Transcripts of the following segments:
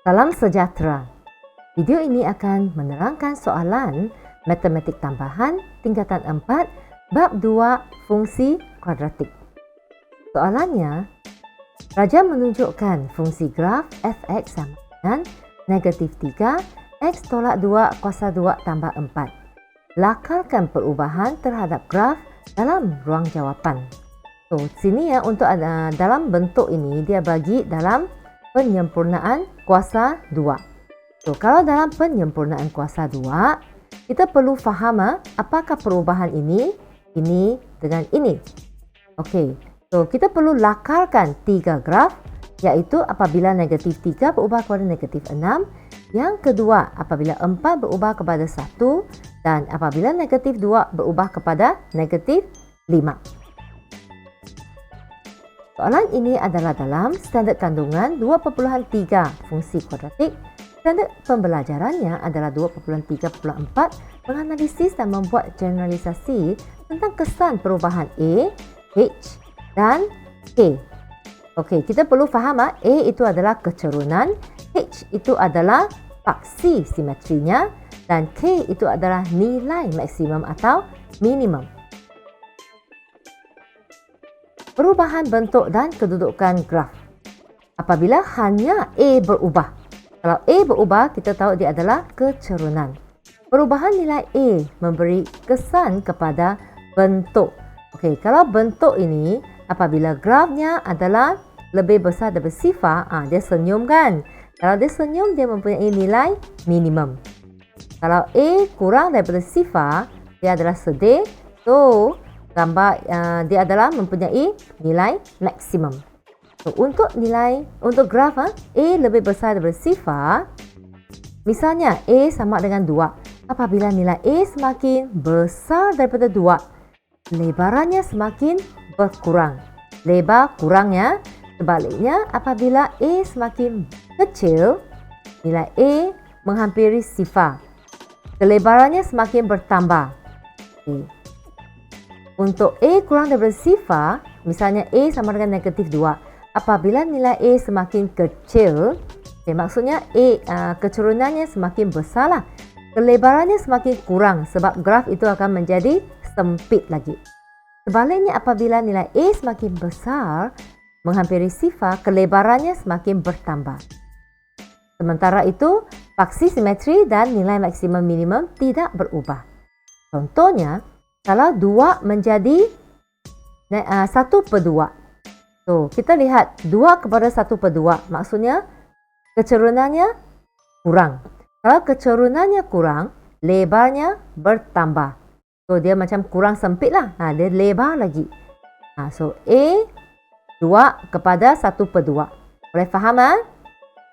Salam sejahtera. Video ini akan menerangkan soalan matematik tambahan tingkatan 4 bab 2 fungsi kuadratik. Soalannya, Raja menunjukkan fungsi graf f(x) sama dengan negatif 3 x tolak 2 kuasa 2 tambah 4. Lakarkan perubahan terhadap graf dalam ruang jawapan. So, sini ya untuk dalam bentuk ini dia bagi dalam penyempurnaan kuasa 2. So, kalau dalam penyempurnaan kuasa 2, kita perlu faham apakah perubahan ini dengan ini. Okey, so kita perlu lakarkan 3 graf, iaitu apabila negatif 3 berubah kepada negatif 6, yang kedua apabila 4 berubah kepada 1 dan apabila negatif 2 berubah kepada negatif 5. Soalan ini adalah dalam standard kandungan 2.3 fungsi kuadratik. Standard pembelajarannya adalah 2.3.4 menganalisis dan membuat generalisasi tentang kesan perubahan A, H dan K. Okey, kita perlu faham A itu adalah kecerunan, H itu adalah paksi simetrinya dan K itu adalah nilai maksimum atau minimum. Perubahan bentuk dan kedudukan graf. Apabila hanya A berubah. Kalau A berubah, kita tahu dia adalah kecerunan. Perubahan nilai A memberi kesan kepada bentuk. Okey, kalau bentuk ini apabila grafnya adalah lebih besar daripada sifar, dia senyum kan? Kalau dia senyum, dia mempunyai nilai minimum. Kalau A kurang daripada sifar, dia adalah sedih. So, gambar dia adalah mempunyai nilai maksimum. So, untuk graf A lebih besar daripada sifar, misalnya A sama dengan 2. Apabila nilai A semakin besar daripada 2, lebarannya semakin berkurang. Lebar kurangnya. Sebaliknya, apabila A semakin kecil, nilai A menghampiri sifar. Kelebarannya semakin bertambah. Okay. Untuk A kurang daripada sifar, misalnya A sama dengan negatif 2. Apabila nilai A semakin kecil, maksudnya A kecerunannya semakin besarlah. Kelebarannya semakin kurang sebab graf itu akan menjadi sempit lagi. Sebaliknya apabila nilai A semakin besar, menghampiri sifar, kelebarannya semakin bertambah. Sementara itu, paksi simetri dan nilai maksimum minimum tidak berubah. Contohnya, kalau 2 menjadi 1/2. So, kita lihat 2 kepada 1/2. Maksudnya, kecerunannya kurang. Kalau kecerunannya kurang, lebarnya bertambah. So, dia macam kurang sempit lah. Dia lebar lagi. So, A 2 kepada 1/2. Boleh faham?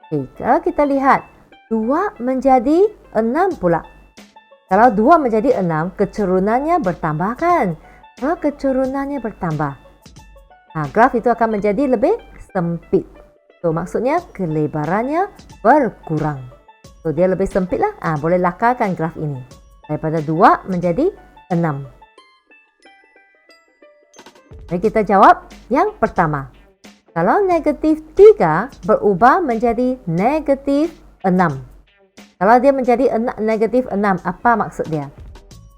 Okay, kalau kita lihat 2 menjadi 6 pula. Kalau 2 menjadi 6, kecerunannya bertambah kan? Kalau kecerunannya bertambah, graf itu akan menjadi lebih sempit. So, maksudnya kelebarannya berkurang. So, dia lebih sempit lah. Boleh lakarkan graf ini. Daripada 2 menjadi 6. Mari kita jawab yang pertama. Kalau negatif 3 berubah menjadi negatif 6. Kalau dia menjadi negatif 6, apa maksud dia?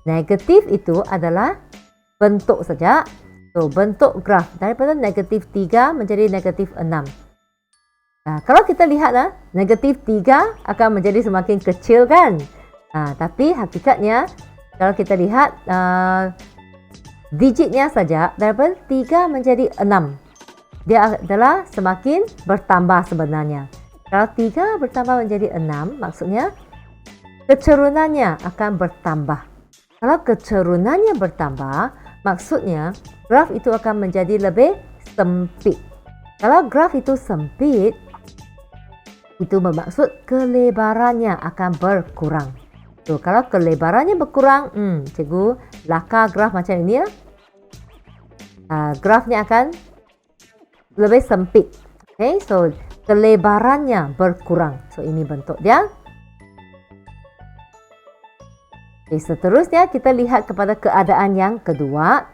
Negatif itu adalah bentuk saja. So, bentuk graf daripada negatif 3 menjadi negatif 6. Kalau kita lihat, negatif 3 akan menjadi semakin kecil kan? Tapi hakikatnya, kalau kita lihat digitnya saja, daripada 3 menjadi 6. Dia adalah semakin bertambah sebenarnya. Kalau 3 bertambah menjadi 6, maksudnya kecerunannya akan bertambah. Kalau kecerunannya bertambah, maksudnya graf itu akan menjadi lebih sempit. Kalau graf itu sempit, itu bermaksud kelebarannya akan berkurang. So, kalau kelebarannya berkurang, cikgu lakar graf macam ini lah. Grafnya akan lebih sempit. Okay, so kelebarannya berkurang. So, ini bentuk dia. Okay, seterusnya kita lihat kepada keadaan yang kedua.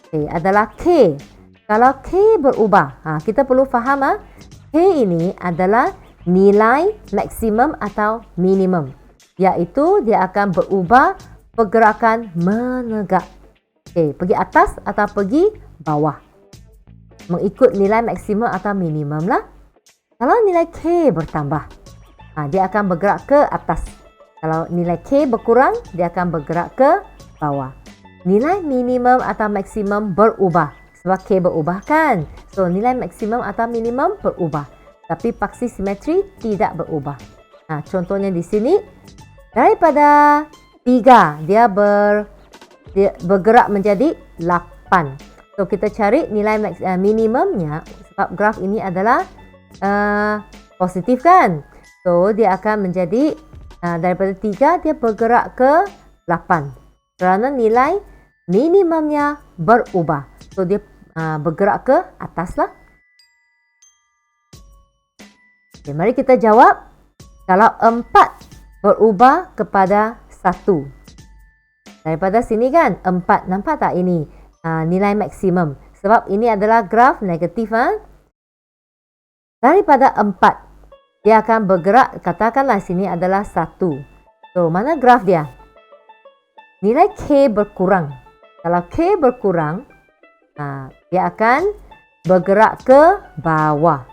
Okay, adalah K. Kalau K berubah, kita perlu faham K ini adalah nilai maksimum atau minimum, iaitu dia akan berubah pergerakan menegak. Pergi atas atau pergi bawah, mengikut nilai maksimum atau minimum lah. Kalau nilai K bertambah, dia akan bergerak ke atas. Kalau nilai K berkurang, dia akan bergerak ke bawah. Nilai minimum atau maksimum berubah sebab K berubah kan. So nilai maksimum atau minimum berubah, tapi paksi simetri tidak berubah. Contohnya di sini, daripada 3 dia bergerak menjadi 8. So kita cari nilai minimumnya sebab graf ini adalah positif kan. So dia akan menjadi daripada 3 dia bergerak ke 8 kerana nilai minimumnya berubah. So dia bergerak ke atas lah. Mari kita jawab. Kalau 4 berubah kepada 1. Daripada sini kan 4, nampak tak ini nilai maksimum? Sebab ini adalah graf negatif. Daripada 4 dia akan bergerak, katakanlah sini adalah 1. So mana graf dia? Nilai K berkurang. Kalau K berkurang, dia akan bergerak ke bawah.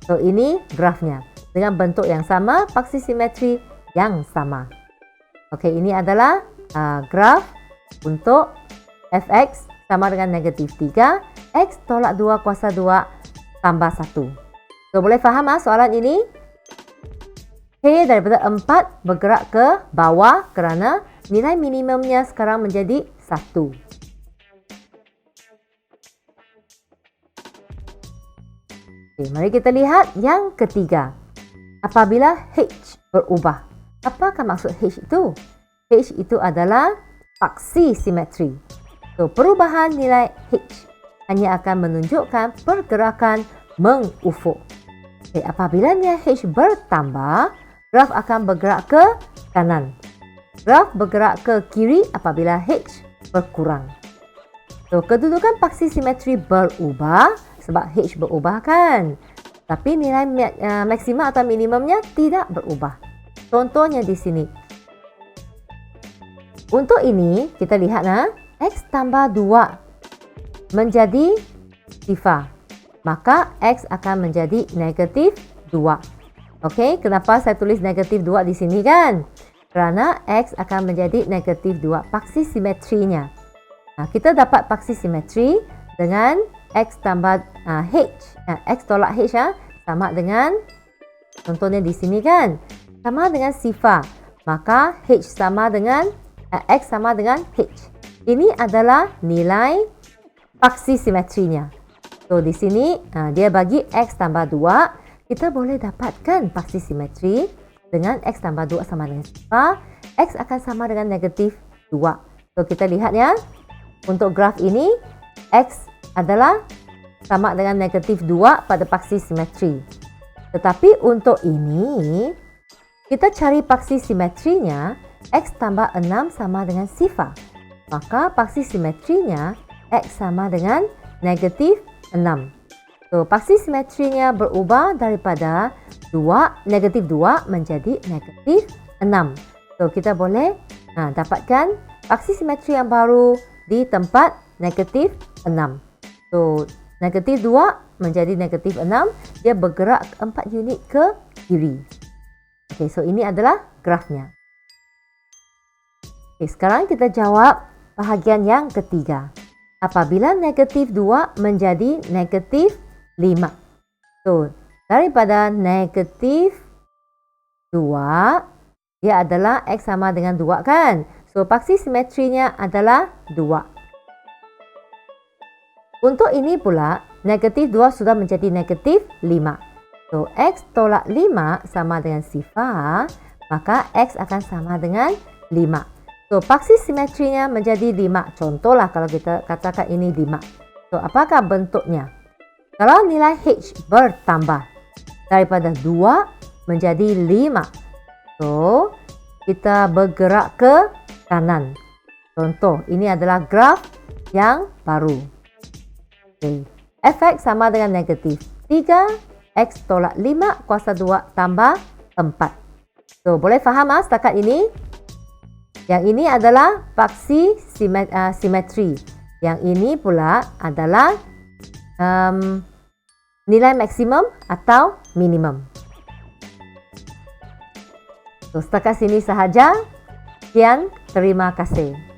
So ini grafnya dengan bentuk yang sama, paksi simetri yang sama. Ini adalah graf untuk fx sama dengan negatif 3, x tolak 2 kuasa 2 tambah 1. So boleh faham soalan ini? K daripada 4 bergerak ke bawah kerana nilai minimumnya sekarang menjadi 1. Mari kita lihat yang ketiga. Apabila H berubah. Apakah maksud H itu? H itu adalah paksi simetri. So, perubahan nilai H hanya akan menunjukkan pergerakan mengufuk. Apabila nilai H bertambah, graf akan bergerak ke kanan. Graf bergerak ke kiri apabila H berkurang. So, kedudukan paksi simetri berubah sebab H berubah kan. Tapi nilai maksimum atau minimumnya tidak berubah. Contohnya di sini. Untuk ini, kita lihat X tambah 2 menjadi sifar. Maka X akan menjadi negatif 2. Kenapa saya tulis negatif 2 di sini kan? Kerana X akan menjadi negatif 2. Paksi simetrinya. Kita dapat paksi simetri dengan X tambah H. X tolak H sama dengan, contohnya di sini kan? Sama dengan sifar, maka H sama dengan X sama dengan H. Ini adalah nilai paksi simetrinya. So di sini dia bagi X tambah 2, kita boleh dapatkan paksi simetri dengan X tambah 2 sama dengan sifar. X akan sama dengan negatif 2. So kita lihat ya, untuk graf ini X adalah sama dengan negatif 2 pada paksi simetri. Tetapi untuk ini, kita cari paksi simetrinya, X tambah 6 sama dengan sifar. Maka paksi simetrinya, X sama dengan negatif 6. So, paksi simetrinya berubah daripada negatif 2 menjadi negatif 6. So, kita boleh dapatkan paksi simetri yang baru di tempat negatif 6. So, negatif 2 menjadi negatif 6, dia bergerak 4 unit ke kiri. So ini adalah grafnya. Sekarang kita jawab bahagian yang ketiga. Apabila negatif 2 menjadi negatif 5. So, daripada negatif 2, dia adalah X sama dengan 2 kan? So, paksi simetrinya adalah 2. Untuk ini pula, negatif 2 sudah menjadi negatif 5. So, X tolak 5 sama dengan sifar, maka X akan sama dengan 5. So, paksi simetrinya menjadi 5. Contohlah kalau kita katakan ini 5. So, apakah bentuknya? Kalau nilai H bertambah daripada 2 menjadi 5. So, kita bergerak ke kanan. Contoh, ini adalah graf yang baru. Fx sama dengan negatif 3, X tolak 5 kuasa 2 tambah 4. So, boleh faham setakat ini? Yang ini adalah paksi simetri. Yang ini pula adalah nilai maksimum atau minimum. So, setakat sini sahaja. Sekian, terima kasih.